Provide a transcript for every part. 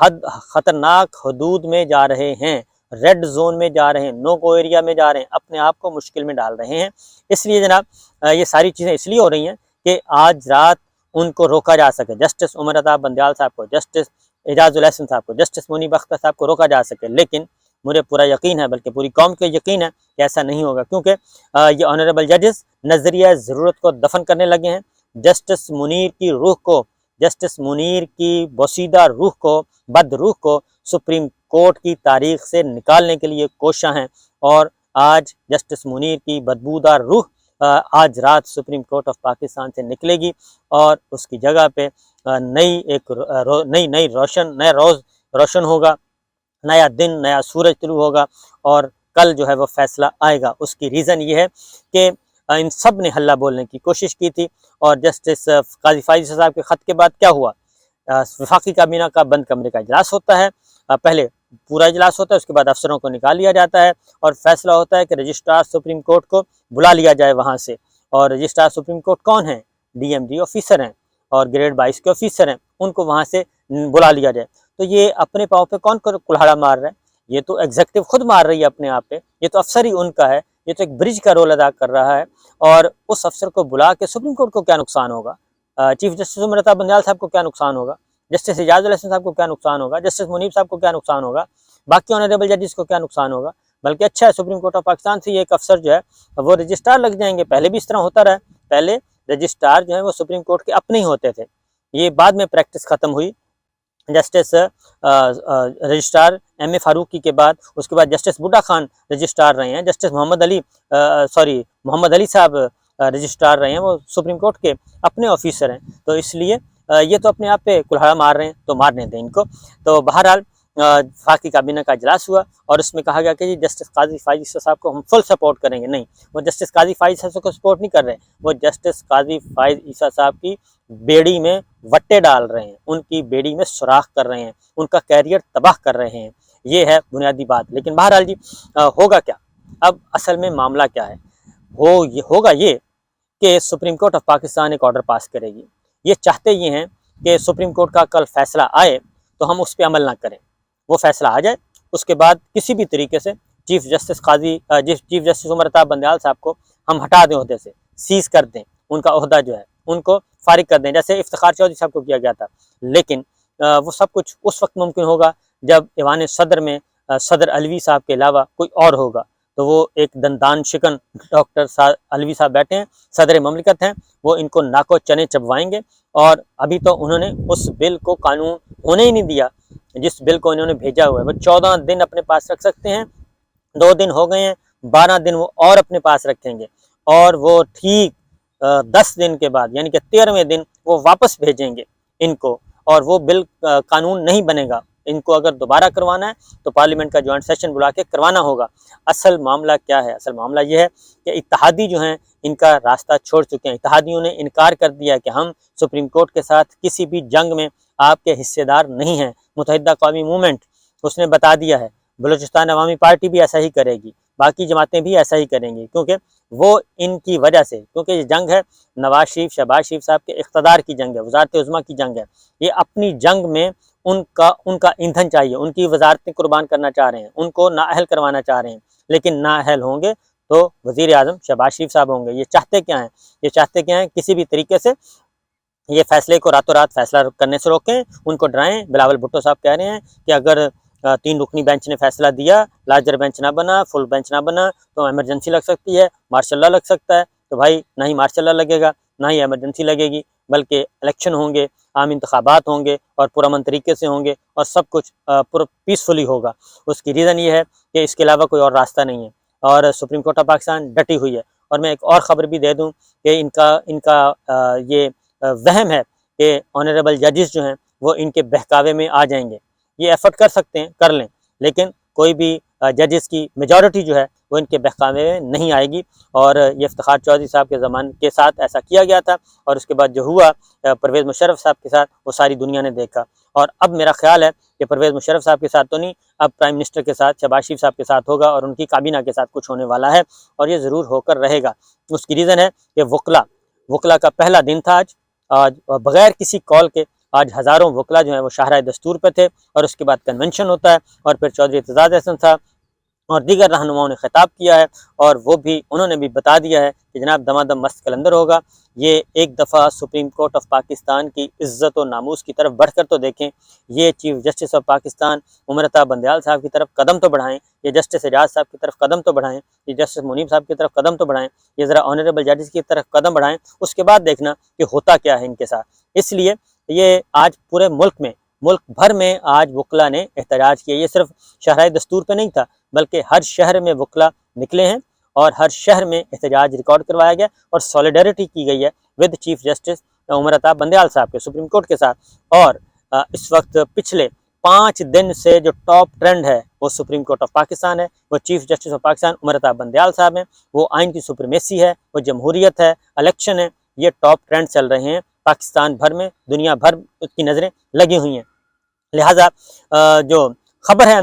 خطرناک حدود میں جا رہے ہیں، ریڈ زون میں جا رہے ہیں، نو گو ایریا میں جا رہے ہیں، اپنے آپ کو مشکل میں ڈال رہے ہیں۔ اس لیے جناب یہ ساری چیزیں اس لیے ہو رہی ہیں کہ آج رات ان کو روکا جا سکے، جسٹس عمر عطا بندیال صاحب کو، جسٹس اعجاز الاحسن صاحب کو، جسٹس منیب اختر صاحب کو روکا جا سکے، لیکن مجھے پورا یقین ہے، بلکہ پوری قوم کو یقین ہے کہ ایسا نہیں ہوگا، کیونکہ یہ آنریبل ججز نظریہ ضرورت کو دفن کرنے لگے ہیں۔ جسٹس منیر کی روح کو، جسٹس منیر کی بوسیدہ روح کو، بد روح کو سپریم کورٹ کی تاریخ سے نکالنے کے لیے کوشاں ہیں، اور آج جسٹس منیر کی بدبودار روح آج رات سپریم کورٹ آف پاکستان سے نکلے گی، اور اس کی جگہ پہ نئی روز روشن ہوگا، نیا دن، نیا سورج طلوع ہوگا، اور کل جو ہے وہ فیصلہ آئے گا۔ اس کی ریزن یہ ہے کہ ان سب نے حلہ بولنے کی کوشش کی تھی، اور جسٹس قاضی فائز صاحب کے خط کے بعد کیا ہوا؟ وفاقی کابینہ کا بند کمرے کا اجلاس ہوتا ہے، پہلے پورا اجلاس ہوتا ہے، اس کے بعد افسروں کو نکال لیا جاتا ہے، اور فیصلہ ہوتا ہے کہ رجسٹرار سپریم کورٹ کو بلا لیا جائے وہاں سے، اور رجسٹرار سپریم کورٹ کون ہیں؟ ڈی ایم ڈی آفیسر ہیں، اور گریڈ 22 کے آفیسر ہیں، ان کو وہاں سے بلا لیا جائے۔ تو یہ اپنے پاؤں پہ کون کلہاڑا مار رہا ہے؟ یہ تو ایگزیکٹو خود مار رہی ہے اپنے آپ پہ، یہ تو افسر ہی ان کا ہے، یہ تو ایک برج کا رول ادا کر رہا ہے، اور اس افسر کو بلا کے سپریم کورٹ کو کیا نقصان ہوگا؟ چیف جسٹس عمر عطا بندیال صاحب کو کیا نقصان ہوگا؟ جسٹس اعجاز الاحسن صاحب کو کیا نقصان ہوگا؟ جسٹس منیب صاحب کو کیا نقصان ہوگا؟ باقی آنریبل ججز کو کیا نقصان ہوگا؟ بلکہ اچھا ہے سپریم کورٹ آف پاکستان سے یہ ایک افسر جو ہے وہ رجسٹرار لگ جائیں گے۔ پہلے بھی اس طرح ہوتا رہا، پہلے رجسٹرار جو ہے وہ سپریم کورٹ کے اپنے ہی ہوتے تھے، یہ بعد میں پریکٹس ختم ہوئی۔ جسٹس رجسٹرار ایم اے فاروقی کے بعد، اس کے بعد جسٹس بڈھا خان رجسٹرار رہے ہیں، جسٹس محمد علی صاحب رجسٹرار رہے ہیں، وہ سپریم کورٹ کے اپنے آفیسر ہیں، تو اس لیے یہ تو اپنے آپ پہ کلہاڑا مار رہے ہیں، تو مارنے دیں ان کو۔ تو بہرحال وفاقی کابینہ کا اجلاس ہوا، اور اس میں کہا گیا کہ جی جسٹس قاضی فائز عیسیٰ صاحب کو ہم فل سپورٹ کریں گے۔ نہیں، وہ جسٹس قاضی فائز عیسیٰ کو سپورٹ نہیں کر رہے، وہ جسٹس قاضی فائز عیسیٰ صاحب کی بیڑی میں وٹے ڈال رہے ہیں، ان کی بیڑی میں سوراخ کر رہے ہیں، ان کا کیریئر تباہ کر رہے ہیں، یہ ہے بنیادی بات۔ لیکن بہرحال جی ہوگا کیا؟ اب اصل میں معاملہ کیا ہے؟ ہوگا یہ کہ سپریم کورٹ آف پاکستان ایک آرڈر پاس کرے گی۔ یہ چاہتے یہ ہیں کہ سپریم کورٹ کا کل فیصلہ آئے تو ہم اس پہ عمل نہ کریں، وہ فیصلہ آ جائے، اس کے بعد کسی بھی طریقے سے چیف جسٹس عمر عطا بندیال صاحب کو ہم ہٹا دیں عہدے سے، سیز کر دیں، ان کا عہدہ جو ہے ان کو فارغ کر دیں، جیسے افتخار چودھری صاحب کو کیا گیا تھا۔ لیکن وہ سب کچھ اس وقت ممکن ہوگا جب ایوان صدر میں صدر علوی صاحب کے علاوہ کوئی اور ہوگا، تو وہ ایک دندان شکن ڈاکٹر علوی صاحب بیٹھے ہیں، صدر مملکت ہیں، وہ ان کو ناکو چنے چبوائیں گے، اور ابھی تو انہوں نے اس بل کو قانون ہونے ہی نہیں دیا، جس بل کو انہوں نے بھیجا ہوا ہے۔ وہ 14 دن اپنے پاس رکھ سکتے ہیں، 2 دن ہو گئے ہیں، 12 دن وہ اور اپنے پاس رکھیں گے، اور وہ ٹھیک 10 دن کے بعد یعنی کہ 13ویں دن وہ واپس بھیجیں گے ان کو، اور وہ بل قانون نہیں بنے گا۔ ان کو اگر دوبارہ کروانا ہے تو پارلیمنٹ کا جوائنٹ سیشن بلا کے کروانا ہوگا۔ اصل معاملہ کیا ہے؟ اصل معاملہ یہ ہے کہ اتحادی جو ہیں ان کا راستہ چھوڑ چکے ہیں، اتحادیوں نے انکار کر دیا کہ ہم سپریم کورٹ کے ساتھ کسی بھی جنگ میں آپ کے حصے دار نہیں ہیں۔ متحدہ قومی موومنٹ اس نے بتا دیا ہے، بلوچستان عوامی پارٹی بھی ایسا ہی کرے گی، باقی جماعتیں بھی ایسا ہی کریں گی، کیونکہ وہ ان کی وجہ سے، کیونکہ یہ جنگ ہے نواز شریف شہباز شریف صاحب کے اقتدار کی جنگ ہے، وزارت عظمیٰ کی جنگ ہے۔ یہ اپنی جنگ میں ان کا ایندھن چاہیے، ان کی وزارتیں قربان کرنا چاہ رہے ہیں، ان کو نااہل کروانا چاہ رہے ہیں، لیکن نااہل ہوں گے تو وزیر اعظم شہباز شریف صاحب ہوں گے۔ یہ چاہتے کیا ہیں؟ یہ چاہتے کیا ہیں؟ کسی بھی طریقے سے یہ فیصلے کو راتوں رات فیصلہ کرنے سے روکیں، ان کو ڈرائیں۔ بلاول بھٹو صاحب کہہ رہے ہیں کہ اگر 3 رکنی بینچ نے فیصلہ دیا، لارجر بینچ نہ بنا، فل بینچ نہ بنا، تو ایمرجنسی لگ سکتی ہے، مارشل لا لگ سکتا ہے۔ تو بھائی نہ ہی مارشل لا لگے گا، نہ ہی ایمرجنسی لگے گی، بلکہ الیکشن ہوں گے، عام انتخابات ہوں گے، اور پرامن طریقے سے ہوں گے، اور سب کچھ پیسفلی ہوگا۔ اس کی ریزن یہ ہے کہ اس کے علاوہ کوئی اور راستہ نہیں ہے، اور سپریم کورٹ آف پاکستان ڈٹی ہوئی ہے۔ اور میں ایک اور خبر بھی دے دوں کہ ان کا یہ وہم ہے کہ آنریبل ججز جو ہیں وہ ان کے بہکاوے میں آ جائیں گے۔ یہ ایفرٹ کر سکتے ہیں، کر لیں، لیکن کوئی بھی ججز کی میجورٹی جو ہے وہ ان کے بہکاوے میں نہیں آئے گی، اور یہ افتخار چودھری صاحب کے زمان کے ساتھ ایسا کیا گیا تھا، اور اس کے بعد جو ہوا پرویز مشرف صاحب کے ساتھ وہ ساری دنیا نے دیکھا، اور اب میرا خیال ہے کہ پرویز مشرف صاحب کے ساتھ تو نہیں، اب پرائم منسٹر کے ساتھ شہباز شریف صاحب کے ساتھ ہوگا، اور ان کی کابینہ کے ساتھ کچھ ہونے والا ہے، اور یہ ضرور ہو کر رہے گا۔ اس کی ریزن ہے کہ وکلا کا پہلا دن تھا آج بغیر کسی کال کے آج ہزاروں وکلا جو ہیں وہ شاہراہ دستور پہ تھے، اور اس کے بعد کنونشن ہوتا ہے، اور پھر چودھری اعتزاز احسن صاحب اور دیگر رہنماؤں نے خطاب کیا ہے، اور وہ بھی انہوں نے بھی بتا دیا ہے کہ جناب دمادم مست کلندر ہوگا۔ یہ ایک دفعہ سپریم کورٹ آف پاکستان کی عزت و ناموس کی طرف بڑھ کر تو دیکھیں، یہ chief justice of Pakistan Umar Ata Bandial صاحب کی طرف قدم تو بڑھائیں، یہ جسٹس اعجاز صاحب کی طرف قدم تو بڑھائیں، یہ جسٹس منیب صاحب کی طرف قدم تو بڑھائیں، یہ ذرا آنریبل ججز کی طرف قدم بڑھائیں، اس کے بعد دیکھنا کہ ہوتا کیا ہے ان کے ساتھ۔ اس لیے یہ آج پورے ملک بھر میں آج وکلا نے احتجاج کیا۔ یہ صرف شاہراہ دستور پہ نہیں تھا، بلکہ ہر شہر میں وکلا نکلے ہیں، اور ہر شہر میں احتجاج ریکارڈ کروایا گیا، اور سولیڈیرٹی کی گئی ہے with chief justice Umar Ata Bandial صاحب کے سپریم کورٹ کے ساتھ۔ اور اس وقت پچھلے 5 دن سے جو ٹاپ ٹرینڈ ہے وہ سپریم کورٹ آف پاکستان ہے، وہ chief justice of Pakistan Umar Ata Bandial صاحب ہیں، وہ آئین کی سپریمیسی ہے، وہ جمہوریت ہے، الیکشن ہے، یہ ٹاپ ٹرینڈ چل رہے ہیں پاکستان بھر میں، دنیا بھر کی نظریں لگی ہوئی ہیں۔ لہٰذا جو خبر ہے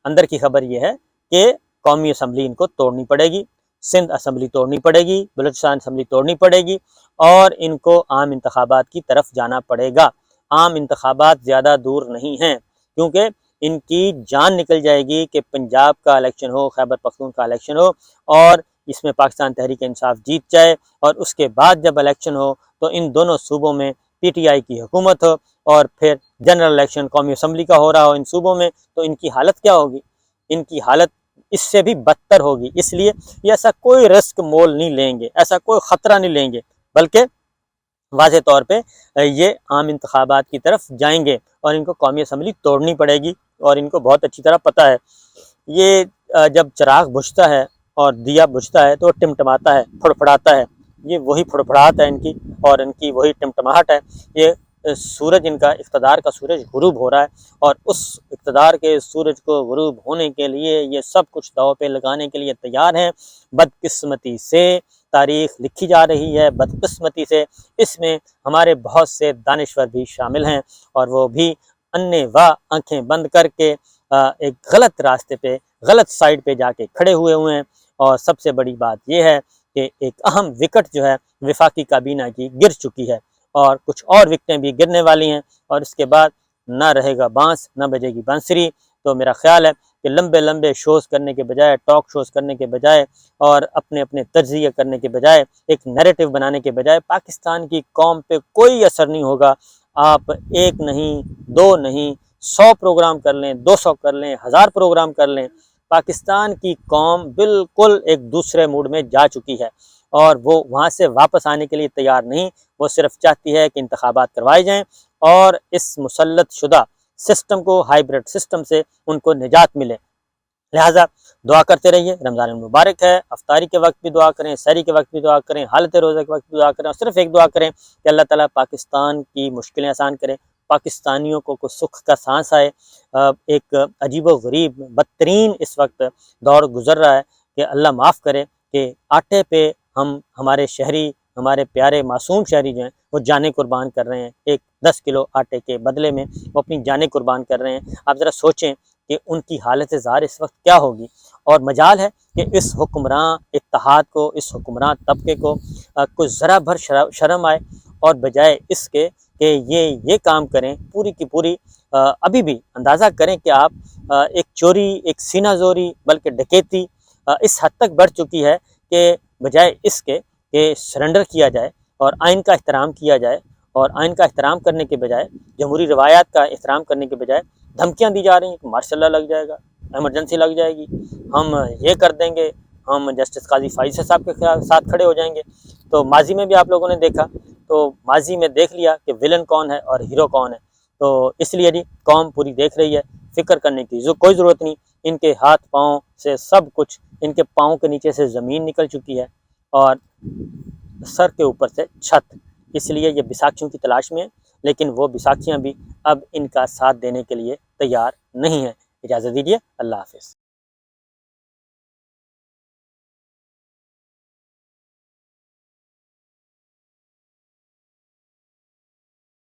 اندر کی خبر یہ ہے کہ قومی اسمبلی ان کو توڑنی پڑے گی، سندھ اسمبلی توڑنی پڑے گی، بلوچستان اسمبلی توڑنی پڑے گی، اور ان کو عام انتخابات کی طرف جانا پڑے گا۔ عام انتخابات زیادہ دور نہیں ہیں، کیونکہ ان کی جان نکل جائے گی کہ پنجاب کا الیکشن ہو، خیبر پختونخوا کا الیکشن ہو، اور اس میں پاکستان تحریک انصاف جیت جائے، اور اس کے بعد جب الیکشن ہو تو ان دونوں صوبوں میں پی ٹی آئی کی حکومت ہو، اور پھر جنرل الیکشن قومی اسمبلی کا ہو رہا ہو ان صوبوں میں، تو ان کی حالت کیا ہوگی؟ ان کی حالت اس سے بھی بدتر ہوگی۔ اس لیے یہ ایسا کوئی رسک مول نہیں لیں گے، ایسا کوئی خطرہ نہیں لیں گے، بلکہ واضح طور پہ یہ عام انتخابات کی طرف جائیں گے، اور ان کو قومی اسمبلی توڑنی پڑے گی، اور ان کو بہت اچھی طرح پتہ ہے۔ یہ جب چراغ بجھتا ہے اور دیا بجھتا ہے تو ٹمٹماتا ہے، پھڑپھڑاتا ہے، یہ وہی پھڑپھڑاہٹ ہے ان کی، اور ان کی وہی ٹمٹماہٹ ہے۔ یہ سورج، ان کا اقتدار کا سورج غروب ہو رہا ہے، اور اس اقتدار کے سورج کو غروب ہونے کے لیے یہ سب کچھ داؤ پہ لگانے کے لیے تیار ہیں۔ بدقسمتی سے تاریخ لکھی جا رہی ہے، بدقسمتی سے اس میں ہمارے بہت سے دانشور بھی شامل ہیں، اور وہ بھی انے واہ آنکھیں بند کر کے ایک غلط راستے پہ، غلط سائڈ پہ جا کے کھڑے ہوئے ہیں۔ اور سب سے بڑی بات یہ ہے کہ ایک اہم وکٹ جو ہے وفاقی کابینہ کی گر چکی ہے، اور کچھ اور وکٹیں بھی گرنے والی ہیں، اور اس کے بعد نہ رہے گا بانس، نہ بجے گی بانسری۔ تو میرا خیال ہے کہ لمبے شوز کرنے کے بجائے، ٹاک شوز کرنے کے بجائے، اور اپنے تجزیے کرنے کے بجائے، ایک نیریٹو بنانے کے بجائے، پاکستان کی قوم پہ کوئی اثر نہیں ہوگا۔ آپ 1 نہیں، 2 نہیں، 100 پروگرام کر لیں، 200 کر لیں، 1000 پروگرام کر لیں، پاکستان کی قوم بالکل ایک دوسرے موڈ میں جا چکی ہے، اور وہ وہاں سے واپس آنے کے لیے تیار نہیں۔ وہ صرف چاہتی ہے کہ انتخابات کروائے جائیں، اور اس مسلط شدہ سسٹم کو، ہائیبرڈ سسٹم سے ان کو نجات ملے۔ لہٰذا دعا کرتے رہیے۔ رمضان المبارک ہے، افطاری کے وقت بھی دعا کریں، سحری کے وقت بھی دعا کریں، حالت روزہ کے وقت بھی دعا کریں، اور صرف ایک دعا کریں کہ اللہ تعالیٰ پاکستان کی مشکلیں آسان کرے، پاکستانیوں کو کوئی سکھ کا سانس آئے۔ ایک عجیب و غریب بدترین اس وقت دور گزر رہا ہے کہ اللہ معاف کرے کہ آٹے پہ ہمارے شہری، ہمارے پیارے معصوم شہری جو ہیں وہ جانیں قربان کر رہے ہیں۔ ایک 10 کلو آٹے کے بدلے میں وہ اپنی جانیں قربان کر رہے ہیں۔ آپ ذرا سوچیں کہ ان کی حالت ظاہر اس وقت کیا ہوگی، اور مجال ہے کہ اس حکمراں اتحاد کو، اس حکمراں طبقے کو کچھ ذرا بھر شرم آئے، اور بجائے اس کے کہ یہ کام کریں، پوری کی پوری ابھی بھی اندازہ کریں کہ آپ ایک چوری، ایک سینہ زوری، بلکہ ڈکیتی اس حد تک بڑھ چکی ہے کہ بجائے اس کے کہ سرنڈر کیا جائے اور آئین کا احترام کیا جائے، اور آئین کا احترام کرنے کے بجائے، جمہوری روایات کا احترام کرنے کے بجائے دھمکیاں دی جا رہی ہیں کہ مارشل لا لگ جائے گا، ایمرجنسی لگ جائے گی، ہم یہ کر دیں گے، ہم جسٹس قاضی فائز صاحب کے ساتھ کھڑے ہو جائیں گے۔ تو ماضی میں بھی آپ لوگوں نے دیکھا، تو ماضی میں دیکھ لیا کہ ویلن کون ہے اور ہیرو کون ہے۔ تو اس لیے جی قوم پوری دیکھ رہی ہے، فکر کرنے کی کوئی ضرورت نہیں۔ ان کے ہاتھ پاؤں سے سب کچھ، ان کے پاؤں کے نیچے سے زمین نکل چکی ہے، اور سر کے اوپر سے چھت۔ اس لیے یہ بیساکھیوں کی تلاش میں ہیں، لیکن وہ بیساکھیاں بھی اب ان کا ساتھ دینے کے لیے تیار نہیں ہیں۔ اجازت دیجیے، اللہ حافظ۔